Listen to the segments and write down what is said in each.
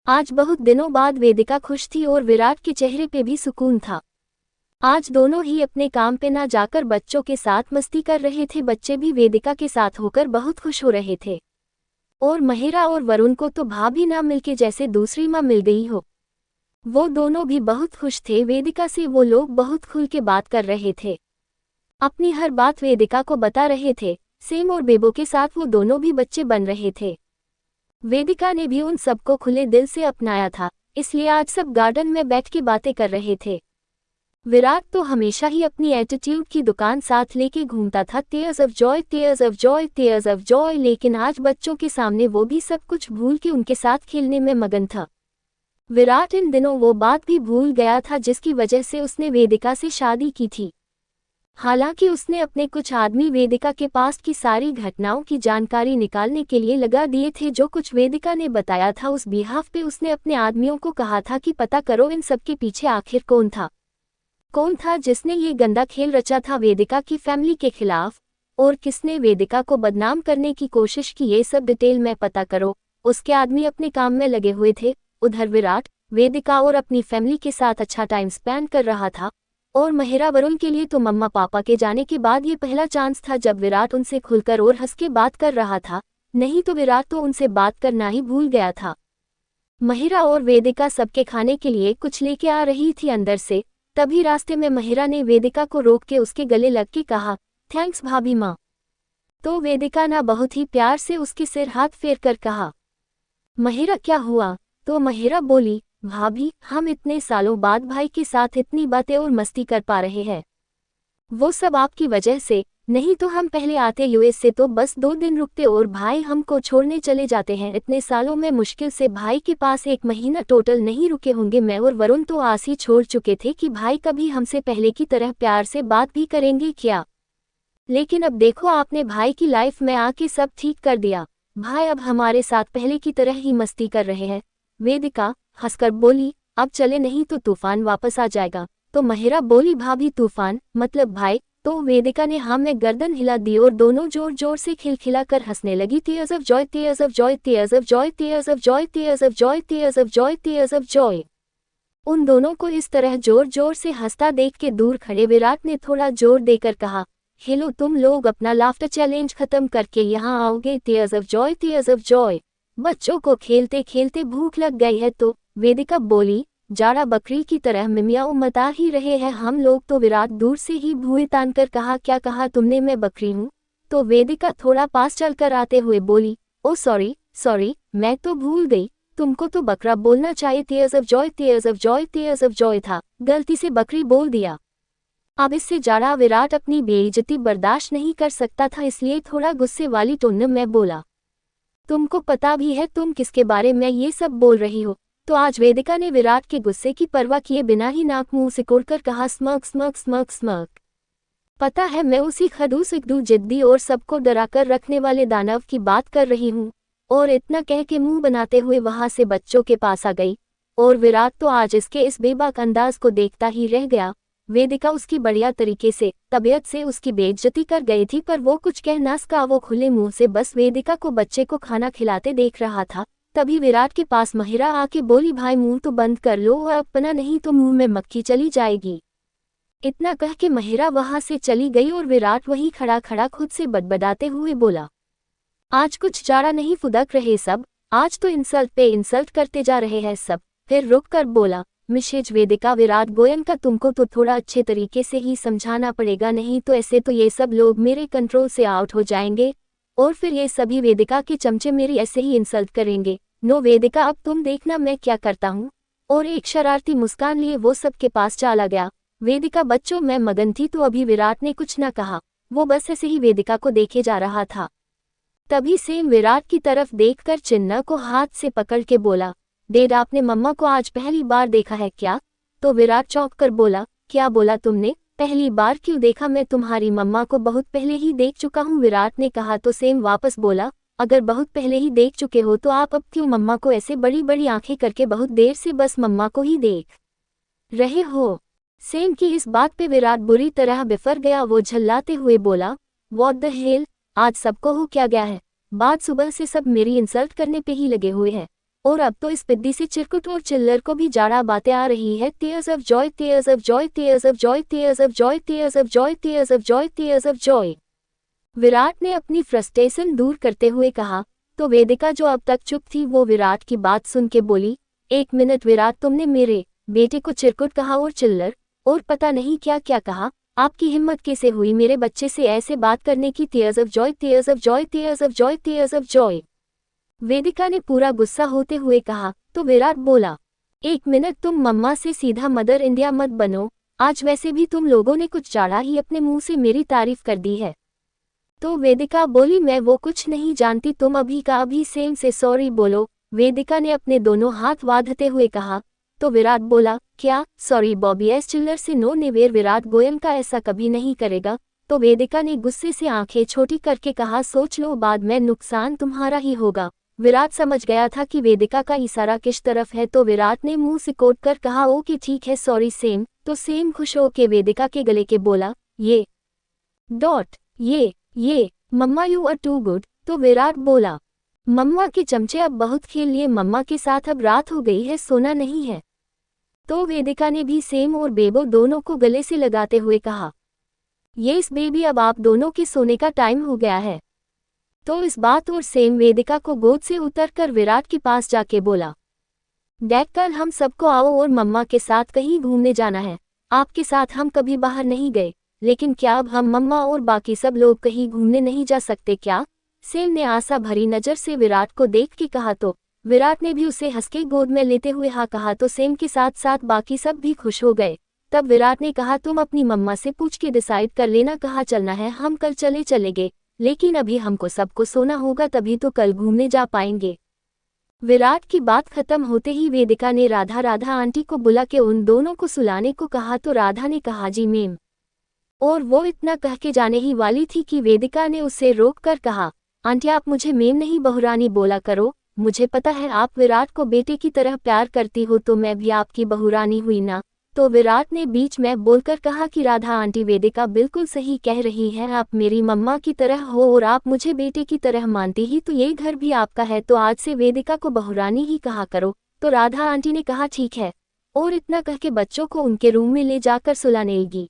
आज बहुत दिनों बाद वेदिका खुश थी और विराट के चेहरे पे भी सुकून था। आज दोनों ही अपने काम पे ना जाकर बच्चों के साथ मस्ती कर रहे थे। बच्चे भी वेदिका के साथ होकर बहुत खुश हो रहे थे। और महिरा और वरुण को तो भाभी ना मिलके जैसे दूसरी माँ मिल गई हो। वो दोनों भी बहुत खुश थे। वेदिका से वो लोग बहुत खुल के बात कर रहे थे, अपनी हर बात वेदिका को बता रहे थे। सेम और बेबो के साथ वो दोनों भी बच्चे बन रहे थे। वेदिका ने भी उन सबको खुले दिल से अपनाया था, इसलिए आज सब गार्डन में बैठ के बातें कर रहे थे। विराट तो हमेशा ही अपनी एटीट्यूड की दुकान साथ लेके घूमता था, tears of joy, tears of joy, tears of Joy, लेकिन आज बच्चों के सामने वो भी सब कुछ भूल के उनके साथ खेलने में मगन था। विराट इन दिनों वो बात भी भूल गया था जिसकी वजह से उसने वेदिका से शादी की थी। हालांकि उसने अपने कुछ आदमी वेदिका के पास की सारी घटनाओं की जानकारी निकालने के लिए लगा दिए थे। जो कुछ वेदिका ने बताया था उस बिहाफ पे उसने अपने आदमियों को कहा था कि पता करो इन सब के पीछे आखिर कौन था जिसने ये गंदा खेल रचा था वेदिका की फैमिली के खिलाफ, और किसने वेदिका को बदनाम करने की कोशिश की। ये सब डिटेल में पता करो। उसके आदमी अपने काम में लगे हुए थे। उधर विराट वेदिका और अपनी फैमिली के साथ अच्छा टाइम स्पेंड कर रहा था। और महिरा वरुण के लिए तो मम्मा पापा के जाने के बाद ये पहला चांस था जब विराट उनसे खुलकर और हंस के बात कर रहा था, नहीं तो विराट तो उनसे बात करना ही भूल गया था। महिरा और वेदिका सबके खाने के लिए कुछ लेके आ रही थी अंदर से। तभी रास्ते में महिरा ने वेदिका को रोक के उसके गले लग के कहा, थैंक्स भाभी माँ। तो वेदिका ने बहुत ही प्यार से उसके सिर हाथ फेर कर कहा, महिरा क्या हुआ? तो महिरा बोली, भाभी हम इतने सालों बाद भाई के साथ इतनी बातें और मस्ती कर पा रहे हैं, वो सब आपकी वजह से। नहीं तो हम पहले आते यूएस से तो बस 2 दिन रुकते और भाई हमको छोड़ने चले जाते हैं। इतने सालों में मुश्किल से भाई के पास 1 महीना टोटल नहीं रुके होंगे। मैं और वरुण तो आस ही छोड़ चुके थे कि भाई कभी हमसे पहले की तरह प्यार से बात भी करेंगे क्या, लेकिन अब देखो आपने भाई की लाइफ में आके सब ठीक कर दिया। भाई अब हमारे साथ पहले की तरह ही मस्ती कर रहे हैं। वेदिका हंसकर बोली, अब चले नहीं तो तूफान वापस आ जाएगा। तो महिरा बोली, भाभी तूफान मतलब भाई? तो वेदिका ने हाँ में गर्दन हिला दी और दोनों जोर जोर से खिलखिलाकर हंसने लगी। Tears of joy, tears of joy, tears of joy, tears of joy, tears of joy, tears of joy, tears of Joy. उन दोनों को इस तरह जोर जोर से हंसता देख के दूर खड़े विराट ने थोड़ा जोर देकर कहा, हेलो तुम लोग अपना लाफ्टर चैलेंज खत्म करके यहाँ आओगे? Tears of joy, tears of Joy. बच्चों को खेलते खेलते भूख लग गई है तो वेदिका बोली, जाड़ा बकरी की तरह मिमियाओ मता ही रहे हैं हम लोग। तो विराट दूर से ही भुए तान कर कहा, क्या कहा तुमने? मैं बकरी हूँ? तो वेदिका थोड़ा पास चलकर आते हुए बोली, ओ सॉरी मैं तो भूल गई, तुमको तो बकरा बोलना चाहिए। Tears of joy, tears of joy, tears of Joy था, गलती से बकरी बोल दिया। अब इससे जाड़ा विराट अपनी बेइज्जती बर्दाश्त नहीं कर सकता था, इसलिए थोड़ा गुस्से वाली टोन में बोला, तुमको पता भी है तुम किसके बारे में ये सब बोल रही हो? तो आज वेदिका ने विराट के गुस्से की परवाह किए बिना ही नाक मुंह सिकोड़कर कहा, स्मर्क स्मर्क स्मर्क स्मर्क। पता है मैं उसी खड़ूस इकदू जिद्दी और सबको डराकर रखने वाले दानव की बात कर रही हूँ। और इतना कह के मुंह बनाते हुए वहां से बच्चों के पास आ गई। और विराट तो आज इसके इस बेबाक अंदाज को देखता ही रह गया। वेदिका उसकी बढ़िया तरीके से तबीयत से उसकी बेइज्जती कर गई थी, पर वो कुछ कह ना सका। वो खुले मुंह से बस वेदिका को बच्चे को खाना खिलाते देख रहा था। तभी विराट के पास महिरा आके बोली, भाई मुंह तो बंद कर लो और अपना, नहीं तो मुंह में मक्खी चली जाएगी। इतना कह के महिरा वहां से चली गई और विराट वहीं खड़ा खड़ा खुद से बदबदाते हुए बोला, आज कुछ जाड़ा नहीं फुदक रहे सब, आज तो इंसल्ट पे इंसल्ट करते जा रहे हैं सब। फिर रुक कर बोला, मिसेज वेदिका विराट गोयनका तुमको तो थोड़ा अच्छे तरीके से ही समझाना पड़ेगा, नहीं तो ऐसे तो ये सब लोग मेरे कंट्रोल से आउट हो जाएंगे और फिर ये सभी वेदिका के चमचे मेरी ऐसे ही इंसल्ट करेंगे। नो वेदिका अब तुम देखना मैं क्या करता हूँ। और एक शरारती मुस्कान लिए वो सबके पास चला गया। वेदिका बच्चों में मगन थी तो अभी विराट ने कुछ न कहा, वो बस ऐसे ही वेदिका को देखे जा रहा था। तभी सेम विराट की तरफ देखकर चिन्ना को हाथ से पकड़ के बोला, डैड आपने मम्मा को आज पहली बार देखा है क्या? तो विराट चौंक कर बोला, क्या बोला तुमने? पहली बार क्यों देखा? मैं तुम्हारी मम्मा को बहुत पहले ही देख चुका हूँ। विराट ने कहा तो सेम वापस बोला, अगर बहुत पहले ही देख चुके हो तो आप अब क्यों मम्मा को ऐसे बड़ी बड़ी आंखें करके बहुत देर से बस मम्मा को ही देख रहे हो? सेम की इस बात पे विराट बुरी तरह बिफर गया। वो झल्लाते हुए बोला, व्हाट द हेल, आज सबको हो क्या गया है? बात सुबह से सब मेरी इंसल्ट करने पे ही लगे हुए हैं और अब तो इस पिद्दी से चिरकुट और चिल्लर को भी जाड़ा बातें आ रही है। Tears of joy, tears of joy, tears of joy, tears of joy, tears of joy, tears of joy, tears of joy. Virat ने अपनी फ्रस्ट्रेशन दूर करते हुए कहा। तो वेदिका जो अब तक चुप थी वो विराट की बात सुन के बोली, एक मिनट विराट, तुमने मेरे बेटे को चिरकुट कहा और चिल्लर और पता नहीं क्या क्या कहा। आपकी हिम्मत कैसे हुई मेरे बच्चे से ऐसे बात करने की। Tears of joy, tears of joy, tears of joy, tears of joy. Vedika ने पूरा गुस्सा होते हुए कहा। तो विराट बोला, एक मिनट, तुम मम्मा से सीधा मदर इंडिया मत बनो। आज वैसे भी तुम लोगों ने कुछ जाड़ा ही अपने मुंह से मेरी तारीफ कर दी है। तो वेदिका बोली, मैं वो कुछ नहीं जानती, तुम अभी का अभी सेम से सॉरी बोलो। वेदिका ने अपने दोनों हाथ बांधते हुए कहा। तो विराट बोला, क्या सॉरी बॉबी, एस चिल्लर से नो नेवेर, विराट गोयल का ऐसा कभी नहीं करेगा। तो वेदिका ने गुस्से से आंखें छोटी करके कहा, सोच लो बाद में नुकसान तुम्हारा ही होगा। विराट समझ गया था कि वेदिका का इशारा किस तरफ है, तो विराट ने मुंह सिकोड़ कर कहा, ओके ठीक है सॉरी सेम। तो सेम खुश होके वेदिका के गले के बोला, ये मम्मा यू आर टू गुड। तो विराट बोला, मम्मा के चमचे अब बहुत खेल लिए, मम्मा के साथ अब रात हो गई है, सोना नहीं है। तो वेदिका ने भी सेम और बेबो दोनों को गले से लगाते हुए कहा, यस बेबी, अब आप दोनों के सोने का टाइम हो गया है। तो इस बात और सेम वेदिका को गोद से उतरकर विराट के पास जाके बोला, डैड कल हम सबको आओ और मम्मा के साथ कहीं घूमने जाना है। आपके साथ हम कभी बाहर नहीं गए, लेकिन क्या अब हम मम्मा और बाकी सब लोग कहीं घूमने नहीं जा सकते क्या? सेम ने आशा भरी नजर से विराट को देख के कहा। तो विराट ने भी उसे हंस के गोद में लेते हुए हाँ कहा। तो सेम के साथ साथ बाकी सब भी खुश हो गए। तब विराट ने कहा, तुम अपनी मम्मा से पूछ के डिसाइड कर लेना कहाँ चलना है, हम कल चलेंगे, लेकिन अभी हमको सबको सोना होगा, तभी तो कल घूमने जा पाएंगे। विराट की बात खत्म होते ही वेदिका ने राधा आंटी को बुला के उन दोनों को सुलाने को कहा। तो राधा ने कहा, जी मैम। और वो इतना कह के जाने ही वाली थी कि वेदिका ने उसे रोक कर कहा, आंटी आप मुझे मेम नहीं बहुरानी बोला करो, मुझे पता है आप विराट को बेटे की तरह प्यार करती हो, तो मैं भी आपकी बहुरानी हुई ना। तो विराट ने बीच में बोलकर कहा कि राधा आंटी वेदिका बिल्कुल सही कह रही है, आप मेरी मम्मा की तरह हो और आप मुझे बेटे की तरह मानती ही, तो ये घर भी आपका है, तो आज से वेदिका को बहुरानी ही कहा करो। तो राधा आंटी ने कहा ठीक है, और इतना कह के बच्चों को उनके रूम में ले जाकर सुलाने लगी।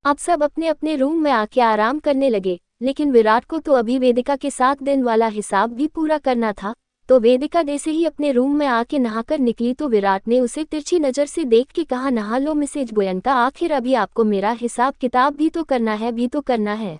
अब सब अपने अपने रूम में आके आराम करने लगे, लेकिन विराट को तो अभी वेदिका के 7 दिन वाला हिसाब भी पूरा करना था। तो वेदिका जैसे ही अपने रूम में आके नहाकर निकली तो विराट ने उसे तिरछी नज़र से देख के कहा, नहा लो मिसेज गोयनका, आखिर अभी आपको मेरा हिसाब किताब भी तो करना है।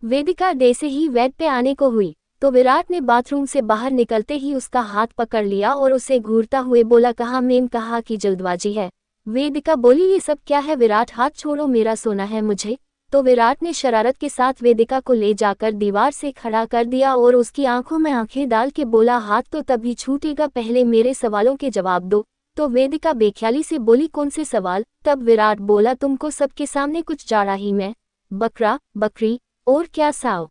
वेदिका जैसे ही बेड पे आने को हुई तो विराट ने बाथरूम से बाहर निकलते ही उसका हाथ पकड़ लिया और उसे घूरता हुए बोला, कहा मैम, कहा कि जल्दबाजी है। वेदिका बोली, ये सब क्या है विराट, हाथ छोड़ो, मेरा सोना है मुझे। तो विराट ने शरारत के साथ वेदिका को ले जाकर दीवार से खड़ा कर दिया और उसकी आंखों में आंखें डाल के बोला, हाथ तो तभी छूटेगा, पहले मेरे सवालों के जवाब दो। तो वेदिका बेख्याली से बोली, कौन से सवाल? तब विराट बोला, तुमको सबके सामने कुछ जाड़ा ही मैं, बकरा, बकरी और क्या साव,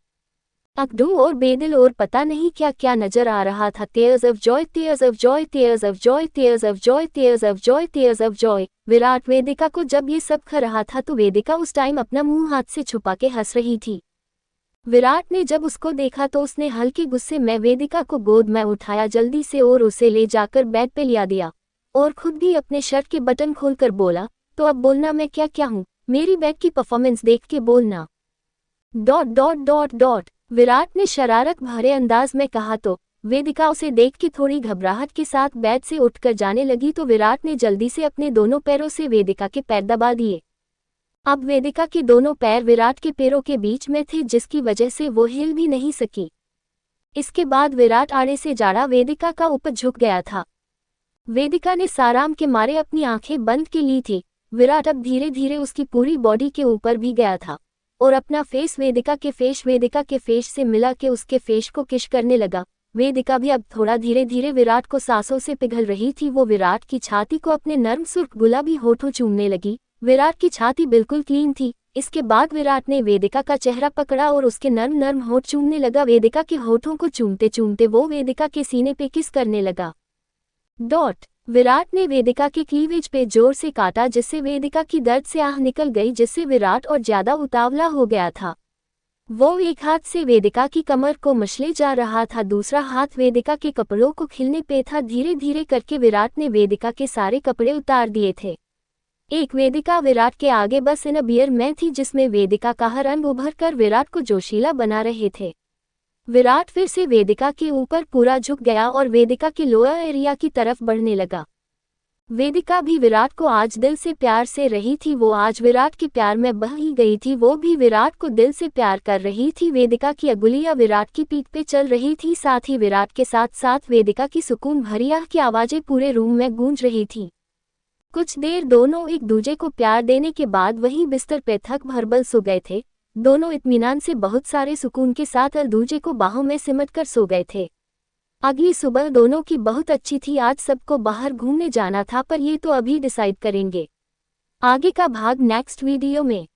अकड़ू और बेदिल और पता नहीं क्या क्या नजर आ रहा था। Tears of joy, tears of joy, tears of joy, tears of joy, tears of joy, tears of joy. Virat Vedika को जब ये सब कर रहा था तो वेदिका उस टाइम अपना मुंह हाथ से छुपा के हंस रही थी। विराट ने जब उसको देखा तो उसने हल्के गुस्से में वेदिका को गोद में उठाया जल्दी से और उसे ले जाकर बेड पे लिया दिया और खुद भी अपने शर्ट के बटन खोलकर बोला, तो अब बोलना मैं क्या क्या हूँ, मेरी बेड की परफॉर्मेंस देख के बोलना। ... विराट ने शरारत भरे अंदाज में कहा। तो वेदिका उसे देख के थोड़ी घबराहट के साथ बेड से उठकर जाने लगी। तो विराट ने जल्दी से अपने दोनों पैरों से वेदिका के पैर दबा दिए। अब वेदिका के दोनों पैर विराट के पैरों के बीच में थे, जिसकी वजह से वो हिल भी नहीं सकी। इसके बाद विराट आड़े से जाड़ा वेदिका का ऊपर झुक गया था। वेदिका ने साराम के मारे अपनी आंखें बंद की ली थी। विराट अब धीरे धीरे उसकी पूरी बॉडी के ऊपर भी गया था और अपना फेस वेदिका के फेस से मिला के उसके फेस को किस करने लगा। वेदिका भी अब थोड़ा धीरे धीरे विराट को सांसों से पिघल रही थी। वो विराट की छाती को अपने नर्म सुर्ख गुलाबी होठों चूमने लगी। विराट की छाती बिल्कुल क्लीन थी। इसके बाद विराट ने वेदिका का चेहरा पकड़ा और उसके नर्म नर्म होठ चूमने लगा। वेदिका के होठों को चूमते चूमते वो वेदिका के सीने पे किस करने लगा। विराट ने वेदिका के क्लीवेज पे जोर से काटा, जिससे वेदिका की दर्द से आह निकल गई, जिससे विराट और ज्यादा उतावला हो गया था। वो एक हाथ से वेदिका की कमर को मसले जा रहा था, दूसरा हाथ वेदिका के कपड़ों को खीलने पे था। धीरे धीरे करके विराट ने वेदिका के सारे कपड़े उतार दिए थे। एक वेदिका विराट के आगे बस इन बियर में थी, जिसमें वेदिका का हर अंग उभर कर विराट को जोशीला बना रहे थे। विराट फिर से वेदिका के ऊपर पूरा झुक गया और वेदिका के लोअर एरिया की तरफ बढ़ने लगा। वेदिका भी विराट को आज दिल से प्यार से रही थी, वो आज विराट के प्यार में बह ही गई थी। वो भी विराट को दिल से प्यार कर रही थी। वेदिका की अंगुलियां विराट की पीठ पे चल रही थी, साथ ही विराट के साथ साथ वेदिका की सुकून भरी आह की आवाजें पूरे रूम में गूंज रही थी। कुछ देर दोनों एक दूजे को प्यार देने के बाद वहीं बिस्तर पे थक भरबल सो गए थे। दोनों इत्मीनान से बहुत सारे सुकून के साथ एक दूजे को बाहों में सिमट कर सो गए थे। अगली सुबह दोनों की बहुत अच्छी थी। आज सबको बाहर घूमने जाना था, पर ये तो अभी डिसाइड करेंगे। आगे का भाग नेक्स्ट वीडियो में।